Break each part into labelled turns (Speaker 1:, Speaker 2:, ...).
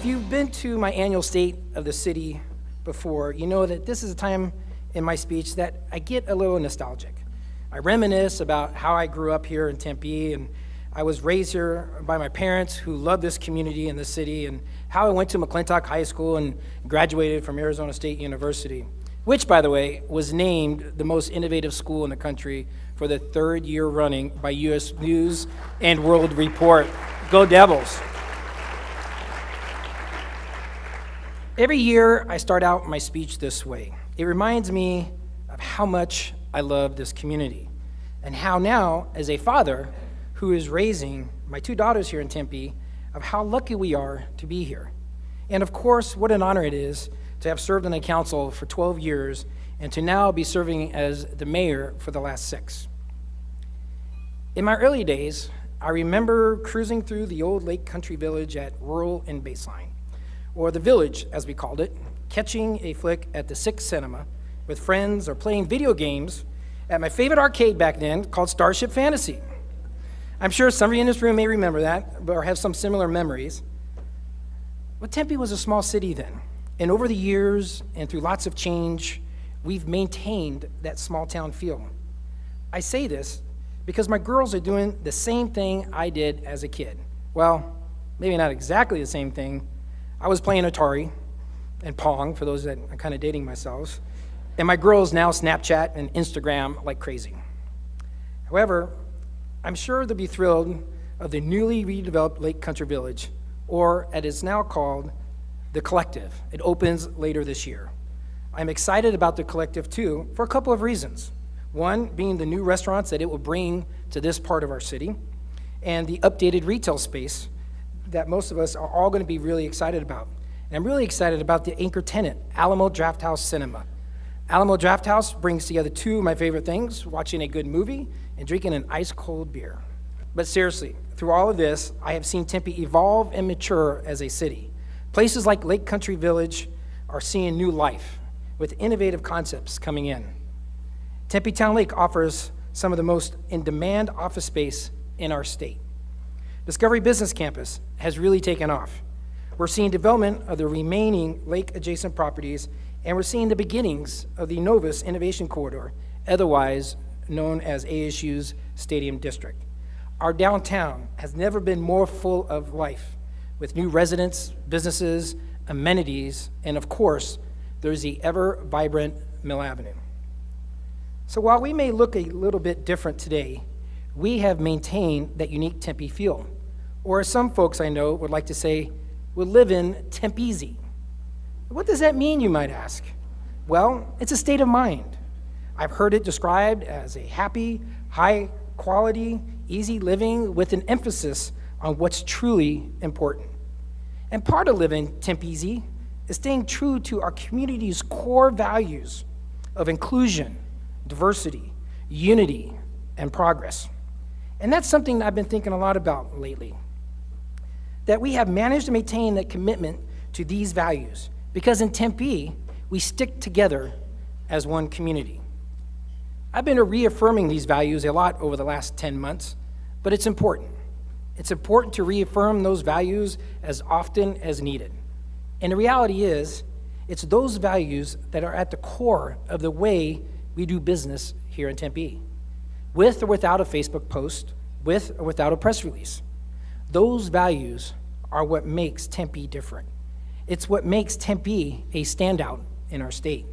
Speaker 1: you've been to my annual State of the City before, you know that this is a time in my speech that I get a little nostalgic. I reminisce about how I grew up here in Tempe, and I was raised here by my parents who love this community and this city, and how I went to McClintock High School and graduated from Arizona State University, which, by the way, was named the most innovative school in the country for the third year running by U.S. News and World Report. Go Devils! Every year, I start out my speech this way. It reminds me of how much I love this community, and how now, as a father who is raising my two daughters here in Tempe, of how lucky we are to be here. And of course, what an honor it is to have served on the council for 12 years and to now be serving as the mayor for the last 6. In my early days, I remember cruising through the old Lake Country Village at Rural and Baseline, or the Village, as we called it, catching a flick at the Six Cinema with friends or playing video games at my favorite arcade back then called Starship Fantasy. I'm sure some of you in this room may remember that or have some similar memories. But Tempe was a small city then, and over the years and through lots of change, we've maintained that small town feel. I say this because my girls are doing the same thing I did as a kid. Well, maybe not exactly the same thing. I was playing Atari and Pong, for those that are kind of dating myself, and my girls now Snapchat and Instagram like crazy. However, I'm sure they'll be thrilled of the newly redeveloped Lake Country Village, or as it's now called, The Collective. It opens later this year. I'm excited about The Collective too, for a couple of reasons. One, being the new restaurants that it will bring to this part of our city, and the updated retail space that most of us are all going to be really excited about. And I'm really excited about the anchor tenant, Alamo Drafthouse Cinema. Alamo Drafthouse brings together two of my favorite things, watching a good movie and drinking an ice-cold beer. But seriously, through all of this, I have seen Tempe evolve and mature as a city. Places like Lake Country Village are seeing new life with innovative concepts coming in. Tempe Town Lake offers some of the most in-demand office space in our state. Discovery Business Campus has really taken off. We're seeing development of the remaining lake-adjacent properties, and we're seeing the beginnings of the Novus Innovation Corridor, otherwise known as ASU's Stadium District. Our downtown has never been more full of life, with new residents, businesses, amenities, and of course, there's the ever-vibrant Mill Avenue. So while we may look a little bit different today, we have maintained that unique Tempe feel. Or as some folks I know would like to say, we live in Tempeasy. What does that mean, you might ask? Well, it's a state of mind. I've heard it described as a happy, high quality, easy living with an emphasis on what's truly important. And part of living Tempeasy is staying true to our community's core values of inclusion, diversity, unity, and progress. And that's something I've been thinking a lot about lately, that we have managed to maintain that commitment to these values, because in Tempe, we stick together as one community. I've been reaffirming these values a lot over the last 10 months, but it's important. It's important to reaffirm those values as often as needed. And the reality is, it's those values that are at the core of the way we do business here in Tempe, with or without a Facebook post, with or without a press release. Those values are what makes Tempe different. It's what makes Tempe a standout in our state.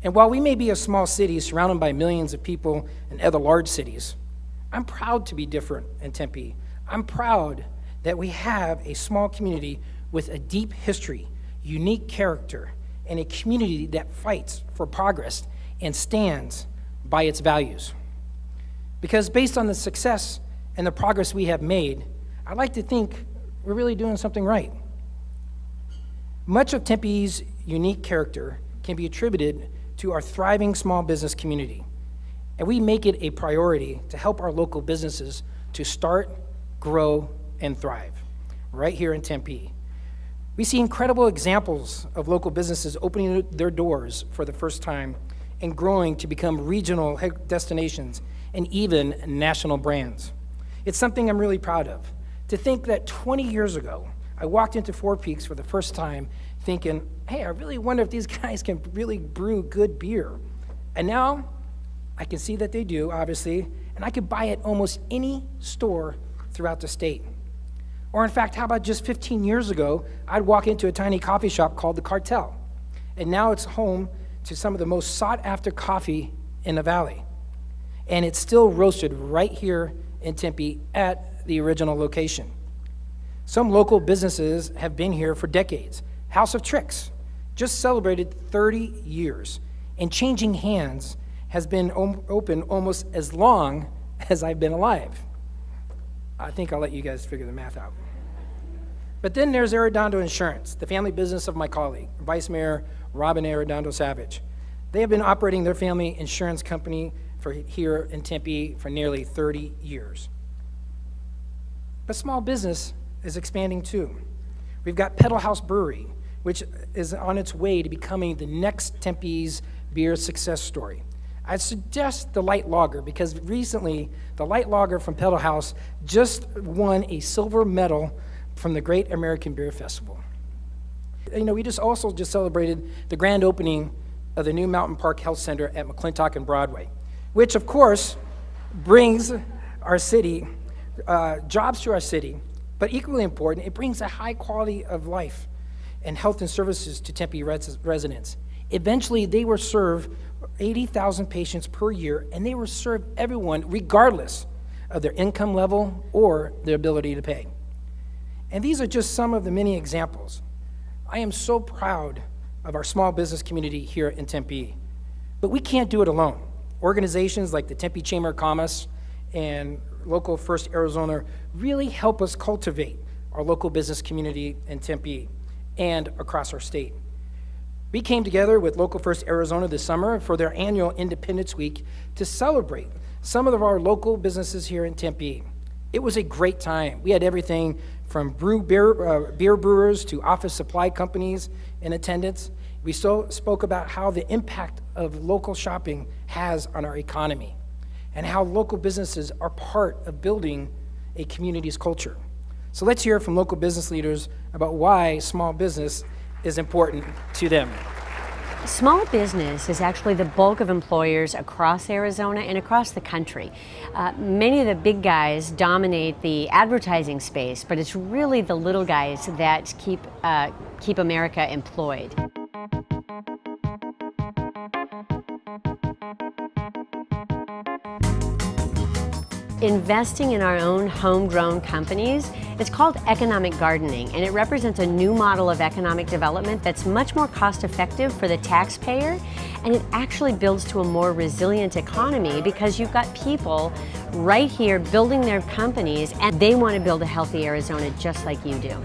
Speaker 1: And while we may be a small city surrounded by millions of people in other large cities, I'm proud to be different in Tempe. I'm proud that we have a small community with a deep history, unique character, and a community that fights for progress and stands by its values. Because based on the success and the progress we have made, I like to think we're really doing something right. Much of Tempe's unique character can be attributed to our thriving small business community, and we make it a priority to help our local businesses to start, grow, and thrive right here in Tempe. We see incredible examples of local businesses opening their doors for the first time and growing to become regional destinations and even national brands. It's something I'm really proud of. To think that 20 years ago, I walked into Four Peaks for the first time thinking, hey, I really wonder if these guys can really brew good beer. And now I can see that they do, obviously, and I could buy it almost any store throughout the state. Or in fact, how about just 15 years ago, I'd walk into a tiny coffee shop called the Cartel, and now it's home to some of the most sought-after coffee in the valley. And it's still roasted right here in Tempe at the original location. Some local businesses have been here for decades. House of Tricks just celebrated 30 years, and changing hands has been open almost as long as I've been alive. I think I'll let you guys figure the math out. But then there's Arredondo Insurance, the family business of my colleague, Vice Mayor Robin Arredondo Savage. They have been operating their family insurance company here in Tempe for nearly 30 years. But small business is expanding too. We've got Pedal House Brewery, which is on its way to becoming the next Tempe's beer success story. I suggest the light lager because recently the light lager from Pedal House just won a silver medal from the Great American Beer Festival. You know, we just celebrated the grand opening of the new Mountain Park Health Center at McClintock and Broadway, which of course brings our city, jobs to our city, but equally important, it brings a high quality of life and health and services to Tempe residents. Eventually, they will serve 80,000 patients per year, and they will serve everyone regardless of their income level or their ability to pay. And these are just some of the many examples. I am so proud of our small business community here in Tempe, but we can't do it alone. Organizations like the Tempe Chamber of Commerce and Local First Arizona really help us cultivate our local business community in Tempe and across our state. We came together with Local First Arizona this summer for their annual Independence Week to celebrate some of our local businesses here in Tempe. It was a great time. We had everything from beer brewers to office supply companies in attendance. We spoke about how the impact of local shopping has on our economy and how local businesses are part of building a community's culture. So let's hear from local business leaders about why small business is important to them.
Speaker 2: Small business is actually the bulk of employers across Arizona and across the country. Many of the big guys dominate the advertising space, but it's really the little guys that keep America employed. Investing in our own homegrown companies, it's called economic gardening, and it represents a new model of economic development that's much more cost-effective for the taxpayer, and it actually builds to a more resilient economy because you've got people right here building their companies, and they want to build a healthy Arizona just like you do.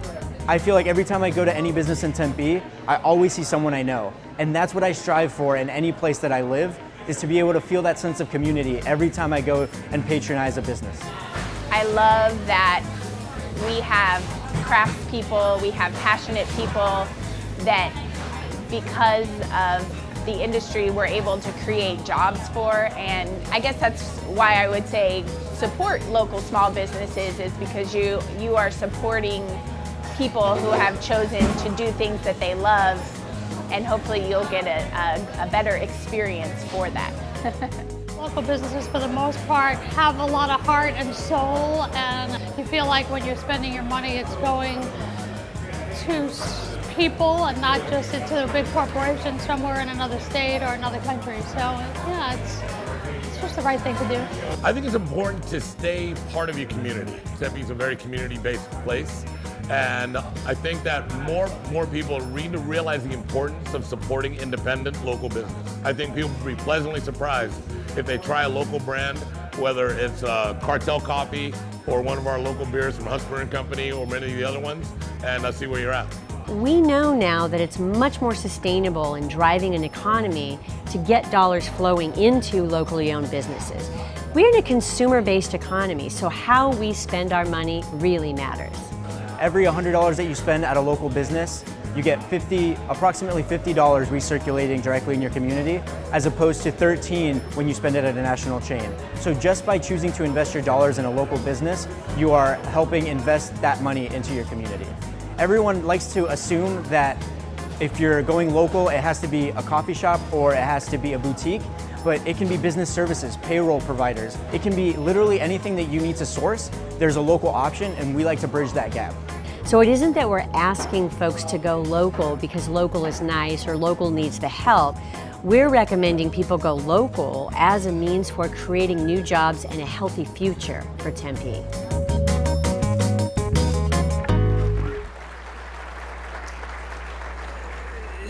Speaker 3: I feel like every time I go to any business in Tempe, I always see someone I know, and that's what I strive for in any place that I live, is to be able to feel that sense of community every time I go and patronize a business.
Speaker 4: I love that we have craft people, we have passionate people that because of the industry we're able to create jobs for, and I guess that's why I would say support local small businesses is because you are supporting people who have chosen to do things that they love, and hopefully you'll get a better experience for that.
Speaker 5: Local businesses, for the most part, have a lot of heart and soul, and you feel like when you're spending your money, it's going to people and not just into a big corporation somewhere in another state or another country. So, yeah, it's just the right thing to do.
Speaker 6: I think it's important to stay part of your community. Tempe is a very community-based place. And I think that more people need to realize the importance of supporting independent local business. I think people will be pleasantly surprised if they try a local brand, whether it's Cartel Coffee or one of our local beers from Husper & Company or many of the other ones, and see where you're at.
Speaker 2: We know now that it's much more sustainable in driving an economy to get dollars flowing into locally owned businesses. We're in a consumer-based economy, so how we spend our money really matters.
Speaker 3: Every $100 that you spend at a local business, you get approximately $50 recirculating directly in your community, as opposed to $13 when you spend it at a national chain. So just by choosing to invest your dollars in a local business, you are helping invest that money into your community. Everyone likes to assume that if you're going local, it has to be a coffee shop or it has to be a boutique, but it can be business services, payroll providers. It can be literally anything that you need to source. There's a local option, and we like to bridge that gap.
Speaker 2: So it isn't that we're asking folks to go local because local is nice or local needs the help. We're recommending people go local as a means for creating new jobs and a healthy future for Tempe.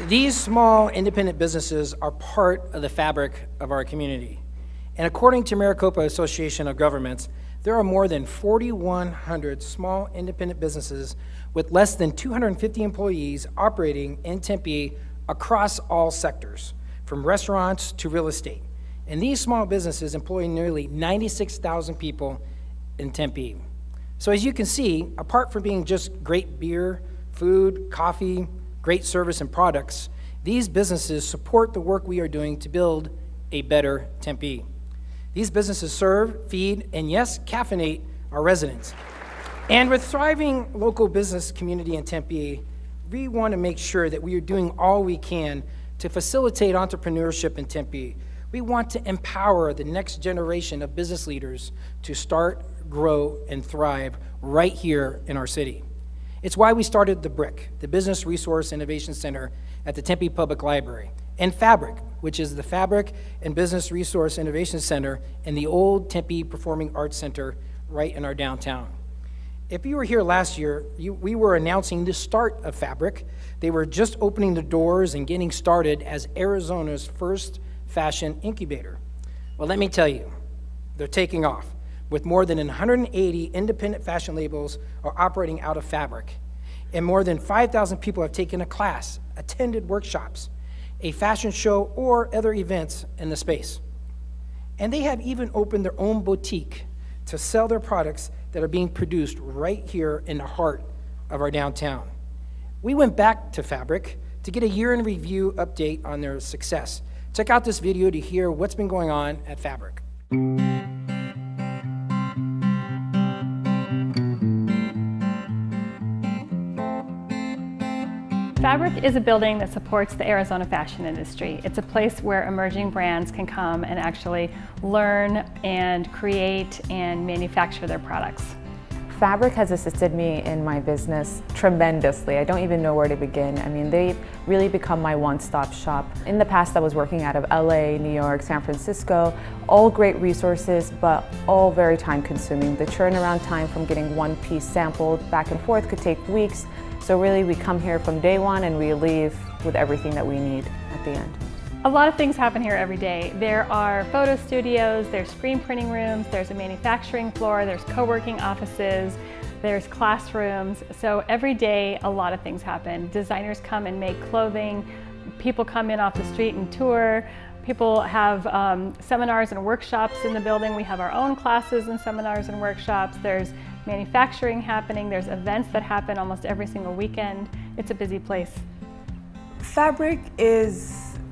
Speaker 1: These small independent businesses are part of the fabric of our community. And according to Maricopa Association of Governments, there are more than 4,100 small independent businesses with less than 250 employees operating in Tempe across all sectors, from restaurants to real estate. And these small businesses employ nearly 96,000 people in Tempe. So as you can see, apart from being just great beer, food, coffee, great service and products, these businesses support the work we are doing to build a better Tempe. These businesses serve, feed, and yes, caffeinate our residents. And with thriving local business community in Tempe, we want to make sure that we are doing all we can to facilitate entrepreneurship in Tempe. We want to empower the next generation of business leaders to start, grow, and thrive right here in our city. It's why we started the BRIC, the Business Resource Innovation Center at the Tempe Public Library, and Fabric, which is the Fabric and Business Resource Innovation Center in the old Tempe Performing Arts Center right in our downtown. If you were here last year, we were announcing the start of Fabric. They were just opening the doors and getting started as Arizona's first fashion incubator. Well, let me tell you, they're taking off. With more than 180 independent fashion labels are operating out of Fabric. And more than 5,000 people have taken a class, attended workshops, a fashion show, or other events in the space. And they have even opened their own boutique to sell their products that are being produced right here in the heart of our downtown. We went back to Fabric to get a year-in-review update on their success. Check out this video to hear what's been going on at Fabric.
Speaker 7: Fabric is a building that supports the Arizona fashion industry. It's a place where emerging brands can come and actually learn and create and manufacture their products.
Speaker 8: Fabric has assisted me in my business tremendously. I don't even know where to begin. I mean, they've really become my one-stop shop. In the past, I was working out of LA, New York, San Francisco, all great resources, but all very time-consuming. The turnaround time from getting one piece sampled back and forth could take weeks. So really, we come here from day one and we leave with everything that we need at the end.
Speaker 7: A lot of things happen here every day. There are photo studios, there's screen printing rooms, there's a manufacturing floor, there's co-working offices, there's classrooms. So every day, a lot of things happen. Designers come and make clothing, people come in off the street and tour, people have seminars and workshops in the building. We have our own classes and seminars and workshops. There's manufacturing happening, there's events that happen almost every single weekend. It's a busy place.
Speaker 9: Fabric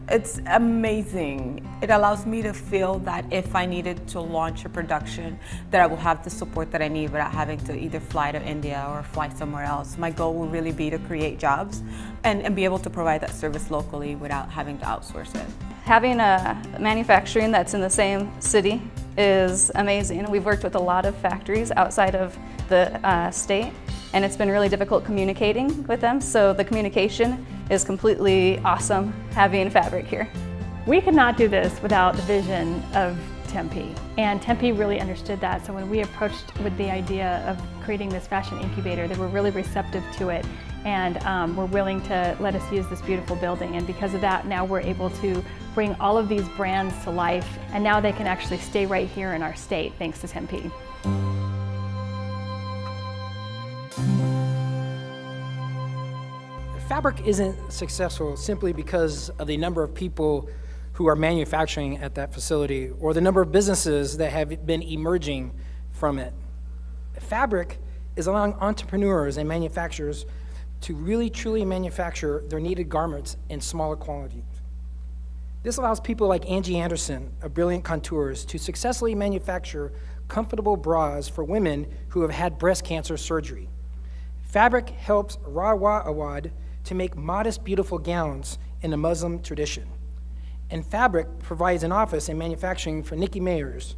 Speaker 9: it's amazing. It allows me to feel that if I needed to launch a production, that I will have the support that I need without having to either fly to India or fly somewhere else. My goal will really be to create jobs and be able to provide that service locally without having to outsource it.
Speaker 10: Having a manufacturing that's in the same city is amazing. We've worked with a lot of factories outside of the state, and it's been really difficult communicating with them, so the communication is completely awesome having Fabric here.
Speaker 7: We could not do this without the vision of Tempe, and Tempe really understood that. So when we approached with the idea of creating this fashion incubator, they were really receptive to it and were willing to let us use this beautiful building. And because of that, now we're able to bring all of these brands to life, and now they can actually stay right here in our state thanks to Tempe.
Speaker 1: Fabric isn't successful simply because of the number of people who are manufacturing at that facility or the number of businesses that have been emerging from it. Fabric is allowing entrepreneurs and manufacturers to really truly manufacture their needed garments in smaller quantities. This allows people like Angie Anderson of Brilliant Contours to successfully manufacture comfortable bras for women who have had breast cancer surgery. Fabric helps Rawa Awad to make modest, beautiful gowns in the Muslim tradition. And Fabric provides an office in manufacturing for Nikki Mayors,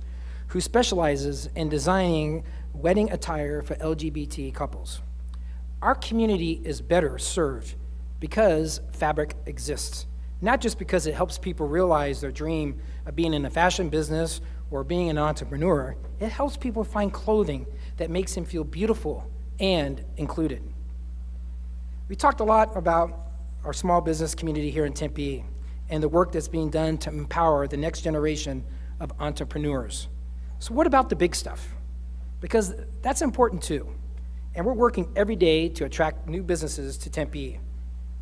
Speaker 1: who specializes in designing wedding attire for LGBT couples. Our community is better served because Fabric exists, not just because it helps people realize their dream of being in the fashion business or being an entrepreneur. It helps people find clothing that makes them feel beautiful and included. We talked a lot about our small business community here in Tempe and the work that's being done to empower the next generation of entrepreneurs. So what about the big stuff? Because that's important too. And we're working every day to attract new businesses to Tempe.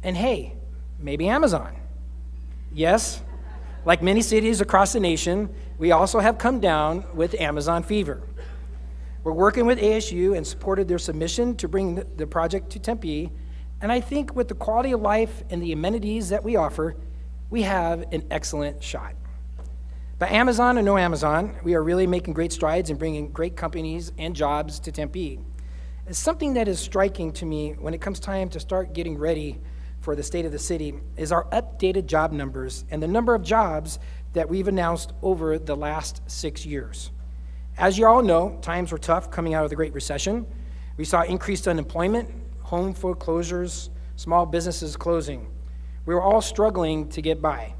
Speaker 1: And hey, maybe Amazon. Yes, like many cities across the nation, we also have come down with Amazon fever. We're working with ASU and supported their submission to bring the project to Tempe. And I think with the quality of life and the amenities that we offer, we have an excellent shot. But Amazon or no Amazon, we are really making great strides in bringing great companies and jobs to Tempe. It's something that is striking to me when it comes time to start getting ready for the state of the city is our updated job numbers and the number of jobs that we've announced over the last 6 years. As you all know, times were tough coming out of the Great Recession. We saw increased unemployment, home foreclosures, small businesses closing. We were all struggling to get by.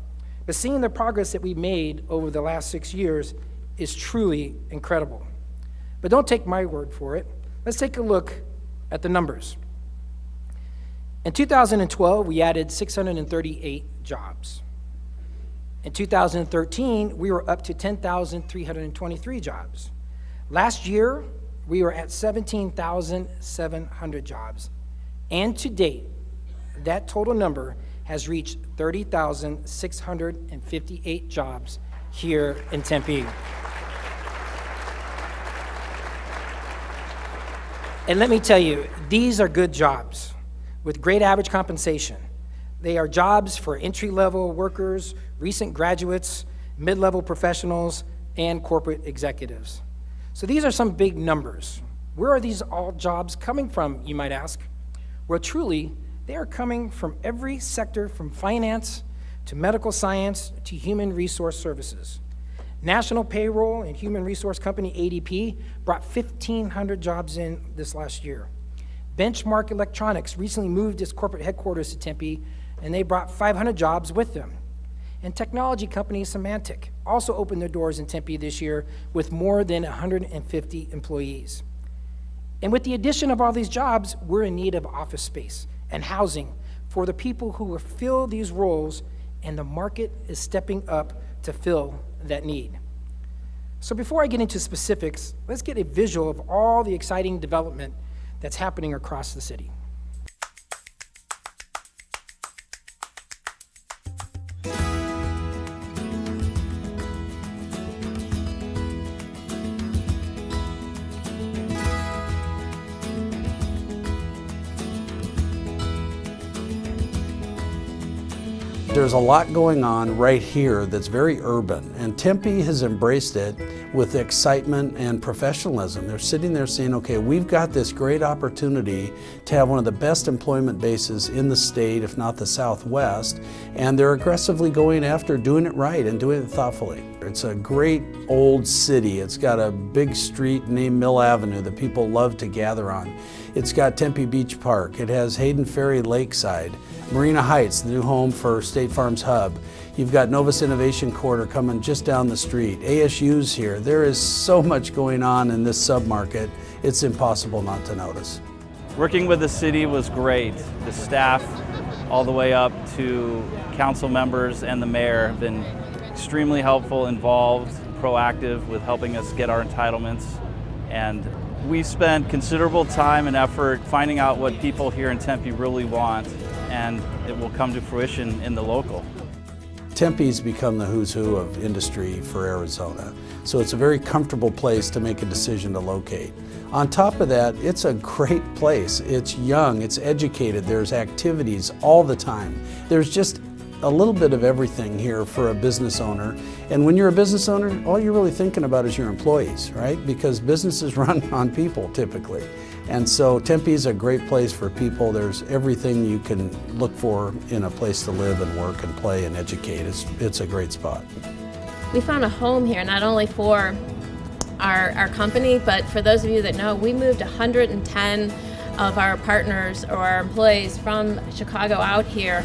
Speaker 1: But seeing the progress that we've made over the last 6 years is truly incredible. But don't take my word for it. Let's take a look at the numbers. In 2012, we added 638 jobs. In 2013, we were up to 10,323 jobs. Last year, we were at 17,700 jobs. And to date, that total number has reached 30,658 jobs here in Tempe. And let me tell you, these are good jobs with great average compensation. They are jobs for entry-level workers, recent graduates, mid-level professionals, and corporate executives. So these are some big numbers. Where are these all jobs coming from, you might ask? Well, truly, they are coming from every sector, from finance to medical science to human resource services. National Payroll and Human Resource Company, ADP, brought 1,500 jobs in this last year. Benchmark Electronics recently moved its corporate headquarters to Tempe, and they brought 500 jobs with them. And technology company Symantec also opened their doors in Tempe this year with more than 150 employees. And with the addition of all these jobs, we're in need of office space and housing for the people who will fill these roles, and the market is stepping up to fill that need. So before I get into specifics, let's get a visual of all the exciting development that's happening across the city.
Speaker 11: There's a lot going on right here that's very urban, and Tempe has embraced it with excitement and professionalism. They're sitting there saying, okay, we've got this great opportunity to have one of the best employment bases in the state, if not the Southwest, and they're aggressively going after doing it right and doing it thoughtfully. It's a great old city. It's got a big street named Mill Avenue that people love to gather on. It's got Tempe Beach Park. It has Hayden Ferry Lakeside. Marina Heights, the new home for State Farm's Hub. You've got Novus Innovation Quarter coming just down the street. ASU's here. There is so much going on in this submarket, it's impossible not to notice.
Speaker 12: Working with the city was great. The staff, all the way up to council members and the mayor, have been extremely helpful, involved, proactive with helping us get our entitlements. And we spent considerable time and effort finding out what people here in Tempe really want, and it will come to fruition in the local.
Speaker 11: Tempe's become the who's who of industry for Arizona, so it's a very comfortable place to make a decision to locate. On top of that, it's a great place. It's young, it's educated, there's activities all the time. There's just a little bit of everything here for a business owner, And when you're a business owner, all you're really thinking about is your employees, right? Because businesses run on people typically. And so Tempe is a great place for people. There's everything you can look for in a place to live and work and play and educate. It's a great spot.
Speaker 13: We found a home here, not only for our company, but for those of you that know, we moved 110 of our partners or our employees from Chicago out here.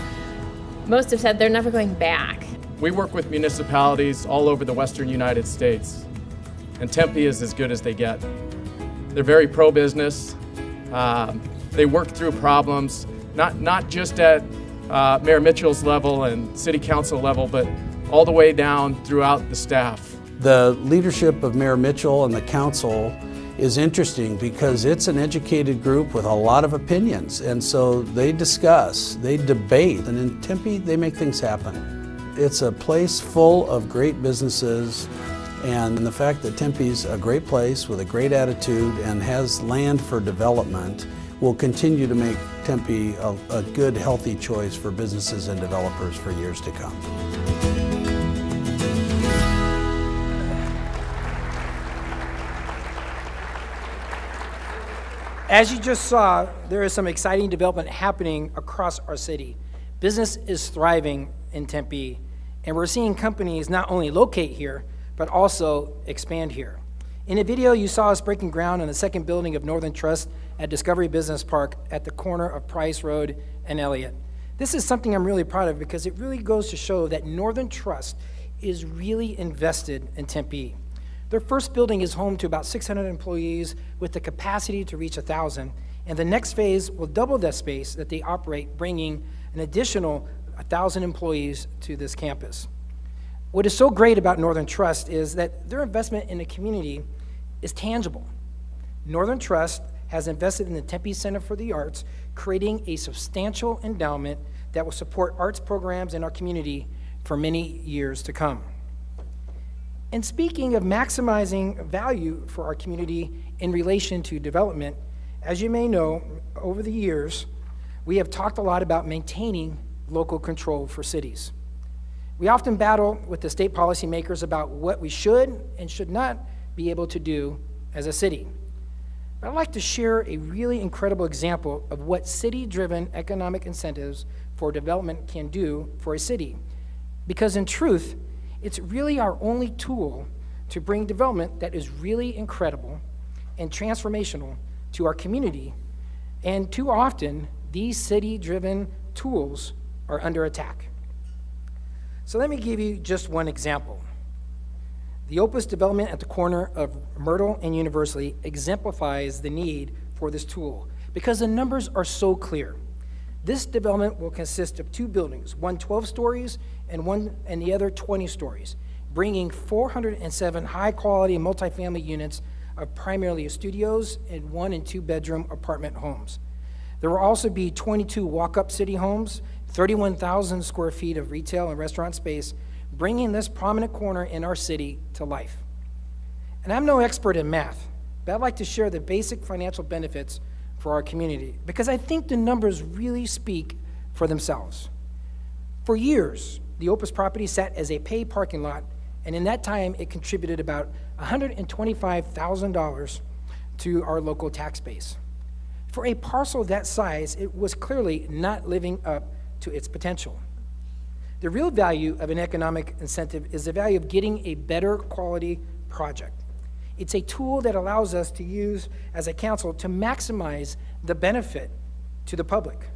Speaker 13: Most have said they're never going back.
Speaker 14: We work with municipalities all over the western United States, and Tempe is as good as they get. They're very pro-business. They work through problems, not just at Mayor Mitchell's level and City Council level, but all the way down throughout the staff.
Speaker 11: The leadership of Mayor Mitchell and the council is interesting because it's an educated group with a lot of opinions, and so they discuss, they debate, and in Tempe they make things happen. It's a place full of great businesses, and the fact that Tempe's a great place with a great attitude and has land for development will continue to make Tempe a good, healthy choice for businesses and developers for years to come.
Speaker 1: As you just saw, there is some exciting development happening across our city. Business is thriving in Tempe, and we're seeing companies not only locate here, but also expand here. In a video, you saw us breaking ground on the second building of Northern Trust at Discovery Business Park at the corner of Price Road and Elliott. This is something I'm really proud of because it really goes to show that Northern Trust is really invested in Tempe. Their first building is home to about 600 employees with the capacity to reach 1,000, and the next phase will double that space that they operate, bringing an additional 1,000 employees to this campus. What is so great about Northern Trust is that their investment in the community is tangible. Northern Trust has invested in the Tempe Center for the Arts, creating a substantial endowment that will support arts programs in our community for many years to come. And speaking of maximizing value for our community in relation to development, as you may know, over the years, we have talked a lot about maintaining local control for cities. We often battle with the state policymakers about what we should and should not be able to do as a city. But I'd like to share a really incredible example of what city-driven economic incentives for development can do for a city. Because in truth, it's really our only tool to bring development that is really incredible and transformational to our community. And too often, these city-driven tools are under attack. So let me give you just one example. The Opus development at the corner of Myrtle and University exemplifies the need for this tool because the numbers are so clear. This development will consist of two buildings, one 12 stories and the other 20 stories, bringing 407 high-quality multifamily units of primarily studios and 1 and 2 bedroom apartment homes. There will also be 22 walk-up city homes, 31,000 square feet of retail and restaurant space, bringing this prominent corner in our city to life. And I'm no expert in math, but I'd like to share the basic financial benefits for our community because I think the numbers really speak for themselves. For years, the Opus property sat as a paid parking lot, and in that time, it contributed about $125,000 to our local tax base. For a parcel that size, it was clearly not living up to its potential. The real value of an economic incentive is the value of getting a better quality project. It's a tool that allows us to use as a council to maximize the benefit to the public.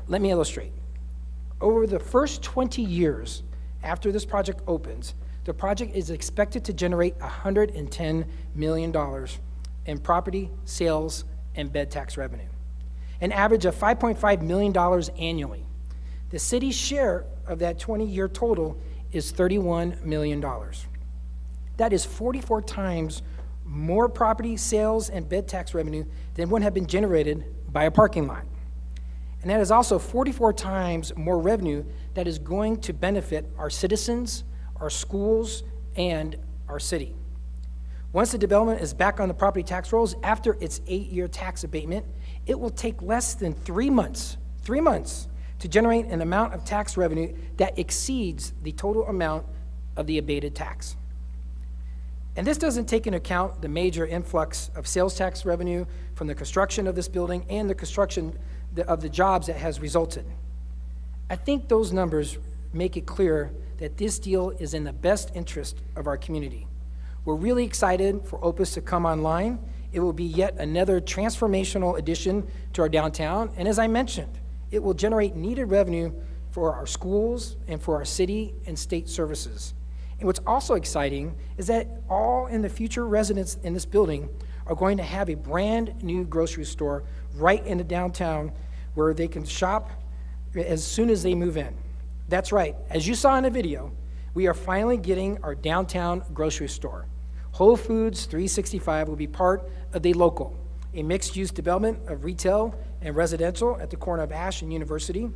Speaker 1: Let me illustrate. Over the first 20 years after this project opens, the project is expected to generate $110 million in property, sales, and bed tax revenue, an average of $5.5 million annually. The city's share of that 20-year total is $31 million. That is 44 times more property, sales, and bed tax revenue than would have been generated by a parking lot. And that is also 44 times more revenue that is going to benefit our citizens, our schools, and our city. Once the development is back on the property tax rolls, after its 8-year tax abatement, it will take less than 3 months to generate an amount of tax revenue that exceeds the total amount of the abated tax. And this doesn't take into account the major influx of sales tax revenue from the construction of this building and the construction of the jobs that has resulted. I think those numbers make it clear that this deal is in the best interest of our community. We're really excited for Opus to come online. It will be yet another transformational addition to our downtown, and as I mentioned, it will generate needed revenue for our schools and for our city and state services. And what's also exciting is that all in the future residents in this building are going to have a brand new grocery store right in the downtown where they can shop as soon as they move in. That's right, as you saw in the video, we are finally getting our downtown grocery store. Whole Foods 365 will be part of The Local, a mixed-use development of retail and residential at the corner of Ash and University.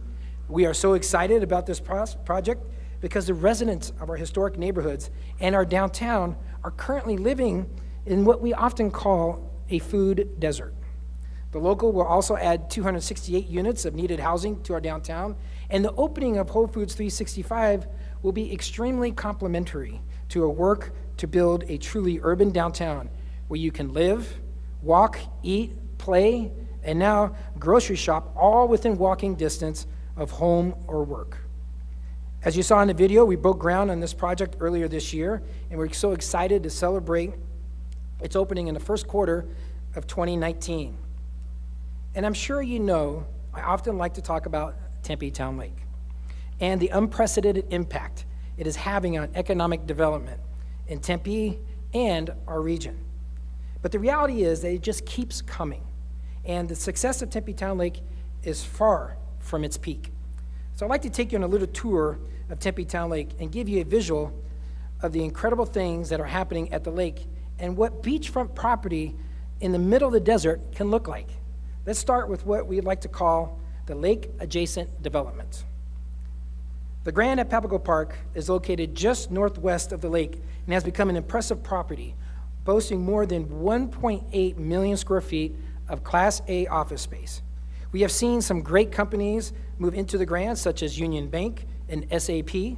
Speaker 1: We are so excited about this project because the residents of our historic neighborhoods and our downtown are currently living in what we often call a food desert. The Local will also add 268 units of needed housing to our downtown, and the opening of Whole Foods 365 will be extremely complementary to our work to build a truly urban downtown where you can live, walk, eat, play, and now grocery shop all within walking distance of home or work. As you saw in the video, we broke ground on this project earlier this year, and we're so excited to celebrate its opening in the first quarter of 2019. And I'm sure you know, I often like to talk about Tempe Town Lake and the unprecedented impact it is having on economic development in Tempe and our region. But the reality is that it just keeps coming, and the success of Tempe Town Lake is far from its peak. So I'd like to take you on a little tour of Tempe Town Lake and give you a visual of the incredible things that are happening at the lake and what beachfront property in the middle of the desert can look like. Let's start with what we'd like to call the lake-adjacent development. The Grand at Papago Park is located just northwest of the lake and has become an impressive property, boasting more than 1.8 million square feet of Class A office space. We have seen some great companies move into the Grand, such as Union Bank and SAP.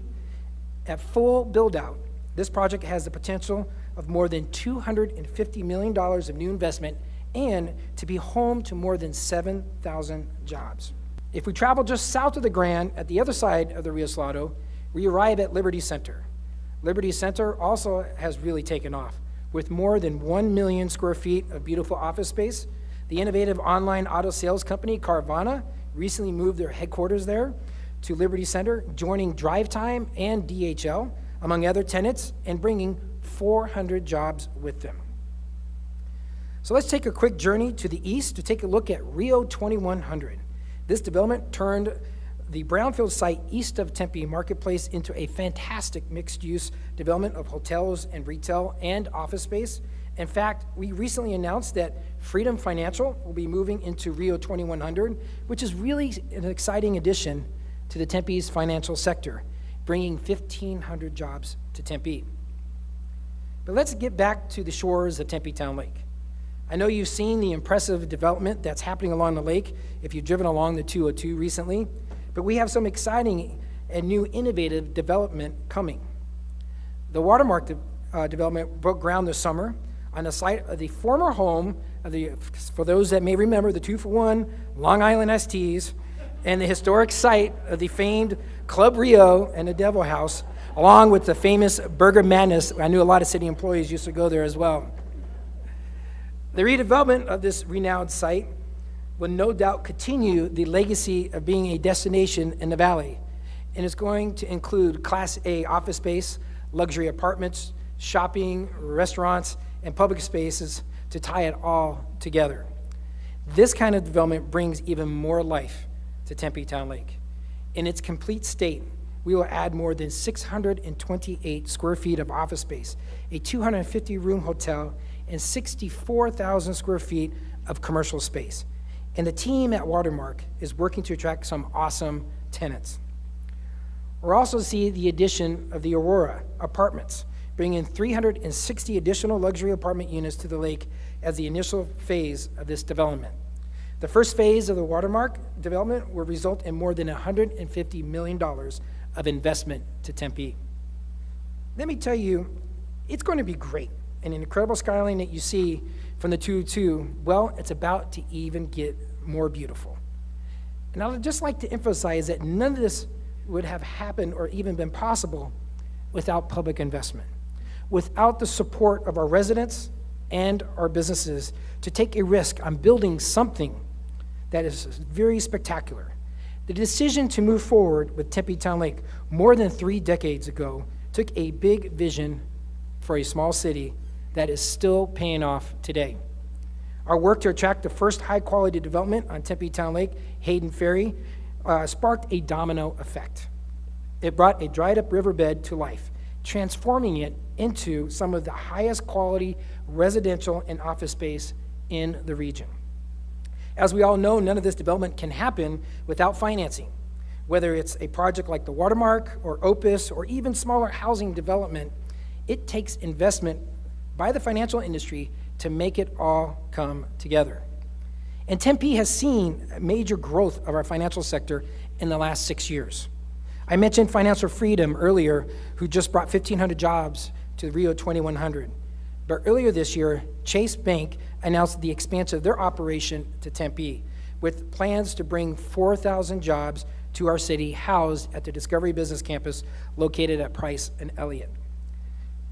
Speaker 1: At full build-out, this project has the potential of more than $250 million of new investment and to be home to more than 7,000 jobs. If we travel just south of the Grand, at the other side of the Rio Salado, we arrive at Liberty Center. Liberty Center also has really taken off, with more than 1 million square feet of beautiful office space. The innovative online auto sales company Carvana recently moved their headquarters there to Liberty Center, joining Drive Time and DHL, among other tenants, and bringing 400 jobs with them. So let's take a quick journey to the east to take a look at Rio 2100. This development turned the brownfield site east of Tempe Marketplace into a fantastic mixed-use development of hotels and retail and office space. In fact, we recently announced that Freedom Financial will be moving into Rio 2100, which is really an exciting addition to the Tempe's financial sector, bringing 1,500 jobs to Tempe. But let's get back to the shores of Tempe Town Lake. I know you've seen the impressive development that's happening along the lake if you've driven along the 202 recently, but we have some exciting and new innovative development coming. The Watermark development broke ground this summer on the site of the former home of the, for those that may remember, the 2-for-1 Long Island STs, and the historic site of the famed Club Rio and the Devil House, along with the famous Burger Madness. I knew a lot of city employees used to go there as well. The redevelopment of this renowned site will no doubt continue the legacy of being a destination in the valley, and it's going to include Class A office space, luxury apartments, shopping, restaurants, and public spaces to tie it all together. This kind of development brings even more life to Tempe Town Lake. In its complete state, we will add more than 628 square feet of office space, a 250-room hotel, and 64,000 square feet of commercial space. And the team at Watermark is working to attract some awesome tenants. We'll also see the addition of the Aurora Apartments, bringing 360 additional luxury apartment units to the lake as the initial phase of this development. The first phase of the Watermark development will result in more than $150 million of investment to Tempe. let me tell you, it's going to be great. And an incredible skyline that you see from the 202, well, it's about to even get more beautiful. And I would just like to emphasize that none of this would have happened or even been possible without public investment, without the support of our residents and our businesses to take a risk on building something that is very spectacular. The decision to move forward with Tempe Town Lake more than 3 decades ago took a big vision for a small city that is still paying off today. Our work to attract the first high-quality development on Tempe Town Lake, Hayden Ferry, sparked a domino effect. It brought a dried-up riverbed to life, transforming it into some of the highest quality residential and office space in the region. As we all know, none of this development can happen without financing, whether it's a project like the Watermark or Opus or even smaller housing development. It takes investment by the financial industry to make it all come together. And Tempe has seen major growth of our financial sector in the last 6 years. I mentioned Financial Freedom earlier, who just brought 1,500 jobs to Rio 2100. But earlier this year, Chase Bank announced the expansion of their operation to Tempe, with plans to bring 4,000 jobs to our city, housed at the Discovery Business Campus located at Price and Elliott.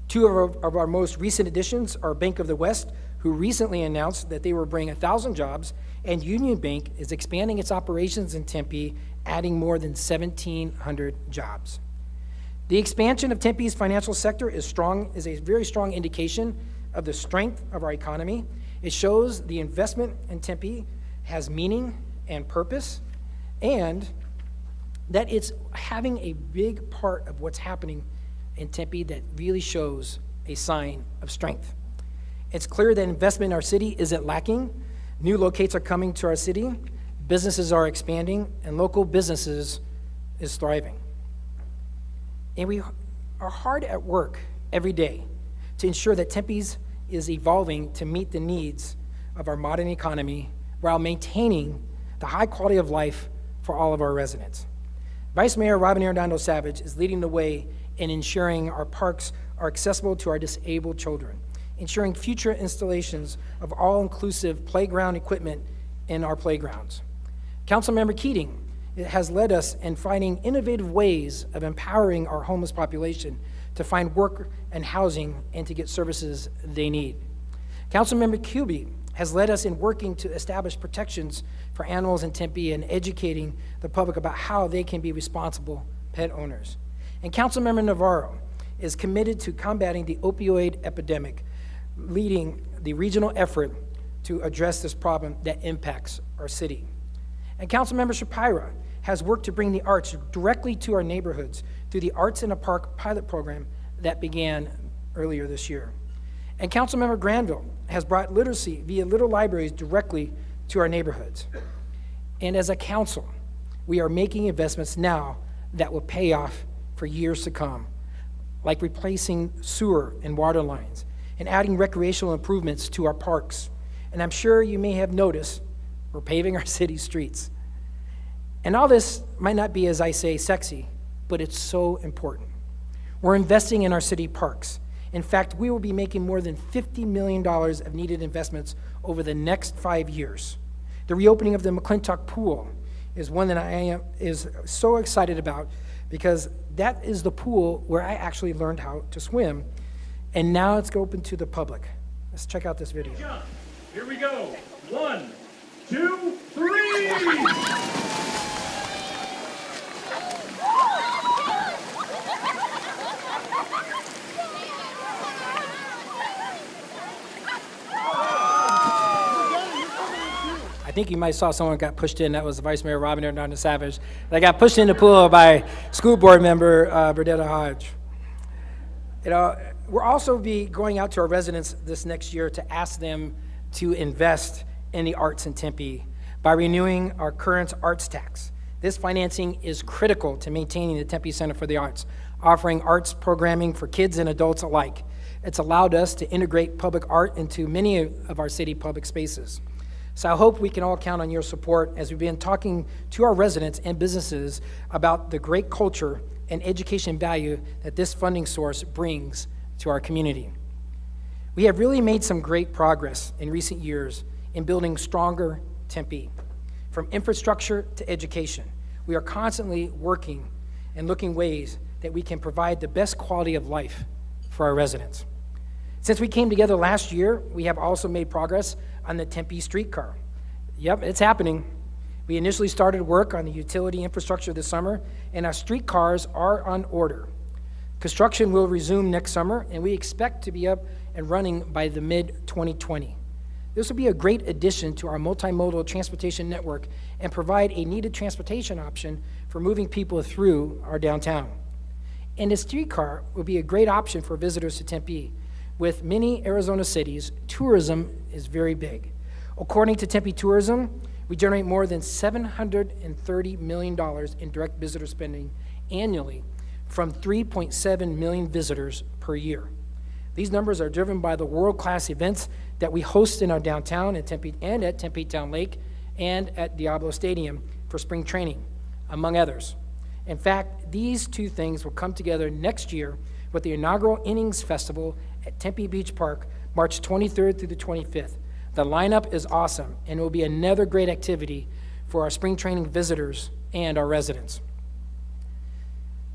Speaker 1: Two of our most recent additions are Bank of the West, who recently announced that they will bring 1,000 jobs, and Union Bank is expanding its operations in Tempe, adding more than 1,700 jobs. The expansion of Tempe's financial sector is a very strong indication of the strength of our economy. It shows the investment in Tempe has meaning and purpose, and that it's having a big part of what's happening in Tempe that really shows a sign of strength. It's clear that investment in our city isn't lacking. New locates are coming to our city, businesses are expanding, and local businesses is thriving. And we are hard at work every day to ensure that Tempe's is evolving to meet the needs of our modern economy while maintaining the high quality of life for all of our residents. Vice Mayor Robin Arredondo Savage is leading the way in ensuring our parks are accessible to our disabled children, ensuring future installations of all-inclusive playground equipment in our playgrounds. Councilmember Keating has led us in finding innovative ways of empowering our homeless population to find work and housing and to get services they need. Councilmember Kuby has led us in working to establish protections for animals in Tempe and educating the public about how they can be responsible pet owners. And Councilmember Navarro is committed to combating the opioid epidemic, leading the regional effort to address this problem that impacts our city. And Councilmember Shapira has worked to bring the arts directly to our neighborhoods through the Arts in a Park pilot program that began earlier this year. And Councilmember Granville has brought literacy via little libraries directly to our neighborhoods. And as a council, we are making investments now that will pay off for years to come, like replacing sewer and water lines and adding recreational improvements to our parks. And I'm sure you may have noticed we're paving our city streets. And all this might not be, as I say, sexy, but it's so important. We're investing in our city parks. In fact, we will be making more than $50 million of needed investments over the next 5 years. The reopening of the McClintock Pool is one that I am so excited about, because that is the pool where I actually learned how to swim, and now it's open to the public. Let's check out this video.
Speaker 15: Here we go. 1, 2, 3!
Speaker 1: I think you might saw someone got pushed in. That was Vice Mayor Robin Arredondo Savage. They got pushed in the pool by school board member Burdetta Hodge. We'll also be going out to our residents this next year to ask them to invest in the arts in Tempe by renewing our current arts tax. This financing is critical to maintaining the Tempe Center for the Arts, offering arts programming for kids and adults alike. It's allowed us to integrate public art into many of our city public spaces. So I hope we can all count on your support as we've been talking to our residents and businesses about the great culture and education value that this funding source brings to our community. We have really made some great progress in recent years in building stronger Tempe. From infrastructure to education, we are constantly working and looking ways that we can provide the best quality of life for our residents. Since we came together last year, we have also made progress on the Tempe streetcar. Yep, it's happening. We initially started work on the utility infrastructure this summer, and our streetcars are on order. Construction will resume next summer, and we expect to be up and running by the mid-2020. This will be a great addition to our multimodal transportation network and provide a needed transportation option for moving people through our downtown. And the streetcar will be a great option for visitors to Tempe. With many Arizona cities, tourism is very big. According to Tempe Tourism, we generate more than $730 million in direct visitor spending annually from 3.7 million visitors per year. These numbers are driven by the world-class events that we host in our downtown at Tempe and at Tempe Town Lake and at Diablo Stadium for spring training, among others. In fact, these two things will come together next year with the inaugural Innings Festival at Tempe Beach Park, March 23rd through the 25th. The lineup is awesome, and it will be another great activity for our spring training visitors and our residents.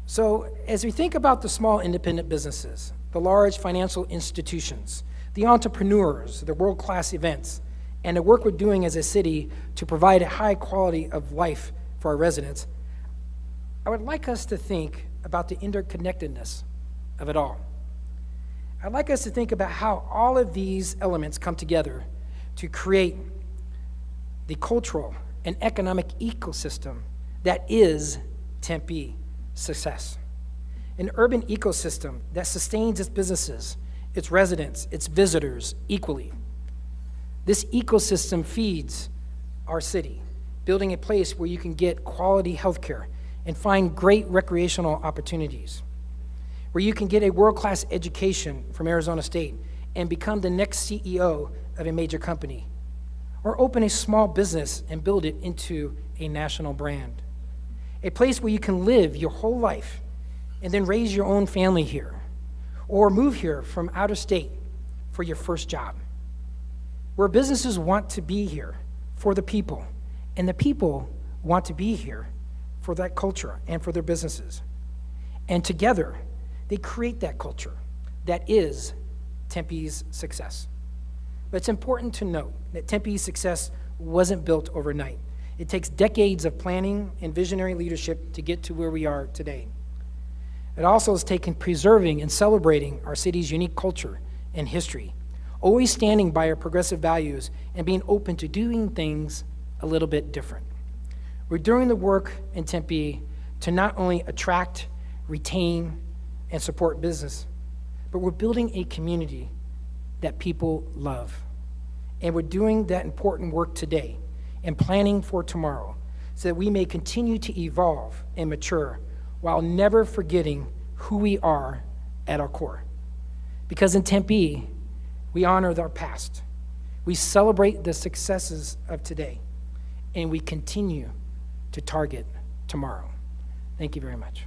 Speaker 1: So, as we think about the small independent businesses, the large financial institutions, the entrepreneurs, the world-class events, and the work we're doing as a city to provide a high quality of life for our residents, I would like us to think about the interconnectedness of it all. I'd like us to think about how all of these elements come together to create the cultural and economic ecosystem that is Tempe success. An urban ecosystem that sustains its businesses, its residents, its visitors equally. This ecosystem feeds our city, building a place where you can get quality healthcare and find great recreational opportunities, where you can get a world-class education from Arizona State and become the next CEO of a major company, or open a small business and build it into a national brand. A place where you can live your whole life and then raise your own family here, or move here from out of state for your first job. Where businesses want to be here for the people, and the people want to be here for that culture and for their businesses. And together, they create that culture that is Tempe's success. But it's important to note that Tempe's success wasn't built overnight. It takes decades of planning and visionary leadership to get to where we are today. It also has taken preserving and celebrating our city's unique culture and history, always standing by our progressive values and being open to doing things a little bit different. We're doing the work in Tempe to not only attract, retain, and support business, but we're building a community that people love. And we're doing that important work today and planning for tomorrow so that we may continue to evolve and mature while never forgetting who we are at our core. Because in Tempe, we honor our past, we celebrate the successes of today, and we continue to target tomorrow. Thank you very much.